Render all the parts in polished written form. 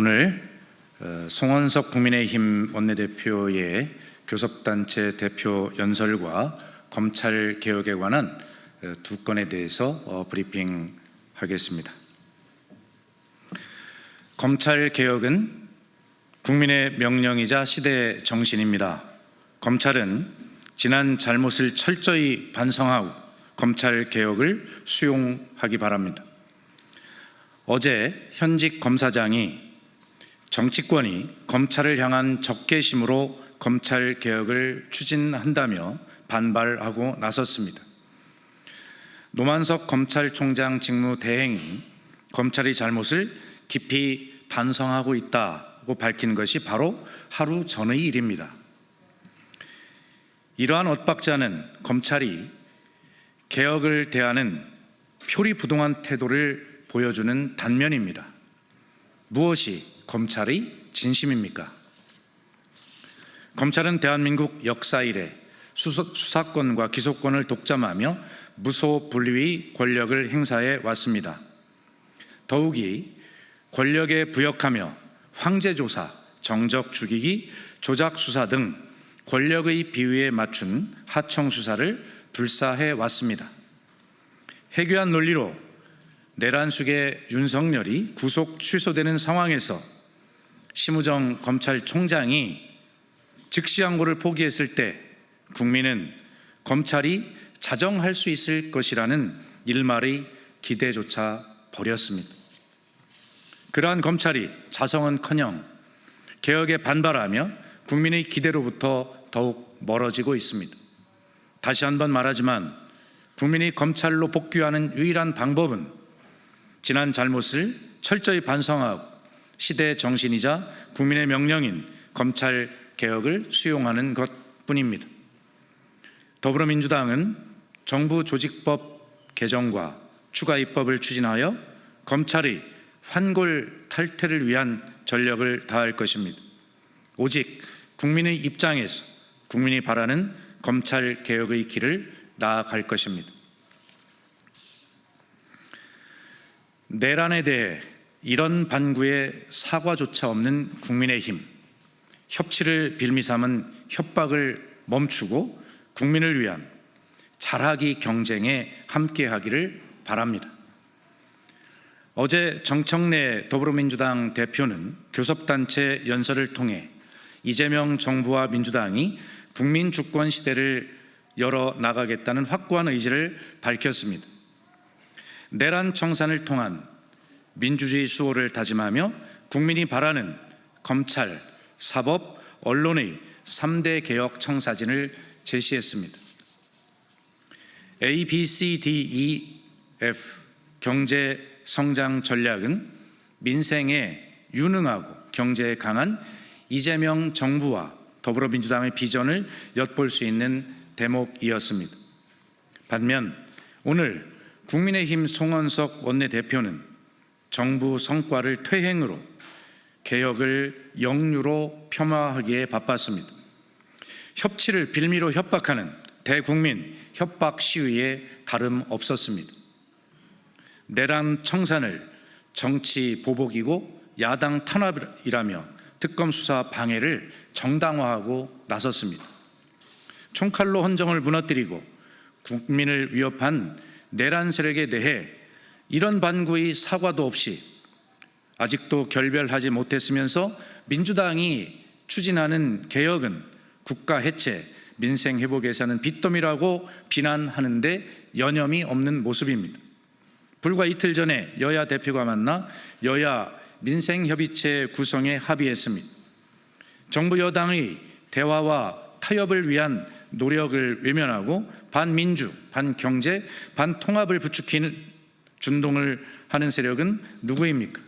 오늘 송원석 국민의힘 원내대표의 교섭단체 대표 연설과 검찰개혁에 관한 두 건에 대해서 브리핑하겠습니다. 검찰개혁은 국민의 명령이자 시대의 정신입니다. 검찰은 지난 잘못을 철저히 반성하고 검찰개혁을 수용하기 바랍니다. 어제 현직 검사장이 정치권이 검찰을 향한 적개심으로 검찰개혁을 추진한다며 반발하고 나섰습니다. 노만석 검찰총장 직무대행이 검찰의 잘못을 깊이 반성하고 있다고 밝힌 것이 바로 하루 전의 일입니다. 이러한 엇박자는 검찰이 개혁을 대하는 표리부동한 태도를 보여주는 단면입니다. 무엇이 검찰의 진심입니까? 검찰은 대한민국 역사 이래 수사권과 기소권을 독점하며 무소불위의 권력을 행사해 왔습니다. 더욱이 권력에 부역하며 황제조사, 정적 죽이기, 조작 수사 등 권력의 비위에 맞춘 하청 수사를 불사해 왔습니다. 해괴한 논리로 내란숙의 윤석열이 구속 취소되는 상황에서 심우정 검찰총장이 즉시항고를 포기했을 때 국민은 검찰이 자정할 수 있을 것이라는 일말의 기대조차 버렸습니다. 그러한 검찰이 자성은커녕 개혁에 반발하며 국민의 기대로부터 더욱 멀어지고 있습니다. 다시 한번 말하지만 국민이 검찰로 복귀하는 유일한 방법은 지난 잘못을 철저히 반성하고 시대의 정신이자 국민의 명령인 검찰 개혁을 수용하는 것뿐입니다. 더불어민주당은 정부 조직법 개정과 추가 입법을 추진하여 검찰의 환골 탈퇴를 위한 전력을 다할 것입니다. 오직 국민의 입장에서 국민이 바라는 검찰 개혁의 길을 나아갈 것입니다. 내란에 대해 이런 반구에 사과조차 없는 국민의힘, 협치를 빌미 삼은 협박을 멈추고 국민을 위한 잘하기 경쟁에 함께하기를 바랍니다. 어제 정청래 더불어민주당 대표는 교섭단체 연설을 통해 이재명 정부와 민주당이 국민 주권 시대를 열어나가겠다는 확고한 의지를 밝혔습니다. 내란 청산을 통한 민주주의 수호를 다짐하며 국민이 바라는 검찰, 사법, 언론의 3대 개혁 청사진을 제시했습니다. A, B, C, D, E, F 경제 성장 전략은 민생에 유능하고 경제에 강한 이재명 정부와 더불어민주당의 비전을 엿볼 수 있는 대목이었습니다. 반면 오늘 국민의힘 송원석 원내대표는 정부 성과를 퇴행으로 개혁을 역류로 폄하하기에 바빴습니다. 협치를 빌미로 협박하는 대국민 협박 시위에 다름없었습니다. 내란 청산을 정치 보복이고 야당 탄압이라며 특검 수사 방해를 정당화하고 나섰습니다. 총칼로 헌정을 무너뜨리고 국민을 위협한 내란 세력에 대해 이런 반구의 사과도 없이 아직도 결별하지 못했으면서 민주당이 추진하는 개혁은 국가 해체, 민생 회복에서는 빚더미라고 비난하는데 여념이 없는 모습입니다. 불과 이틀 전에 여야 대표가 만나 여야 민생협의체 구성에 합의했습니다. 정부 여당의 대화와 타협을 위한 노력을 외면하고 반민주, 반경제, 반통합을 부추기는 준동을 하는 세력은 누구입니까?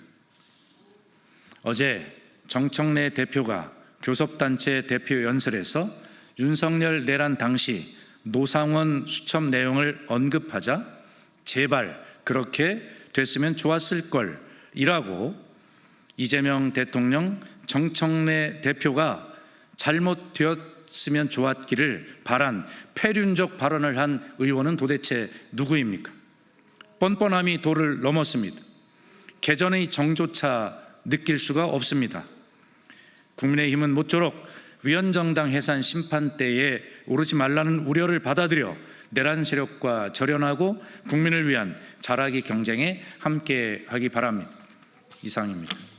어제 정청래 대표가 교섭단체 대표 연설에서 윤석열 내란 당시 노상원 수첩 내용을 언급하자 제발 그렇게 됐으면 좋았을 걸 이라고 이재명 대통령, 정청래 대표가 잘못되었으면 좋았기를 바란 폐륜적 발언을 한 의원은 도대체 누구입니까? 뻔뻔함이 도를 넘었습니다. 개전의 정조차 느낄 수가 없습니다. 국민의힘은 모쪼록 위헌정당 해산 심판대에 오르지 말라는 우려를 받아들여 내란 세력과 절연하고 국민을 위한 잘하기 경쟁에 함께하기 바랍니다. 이상입니다.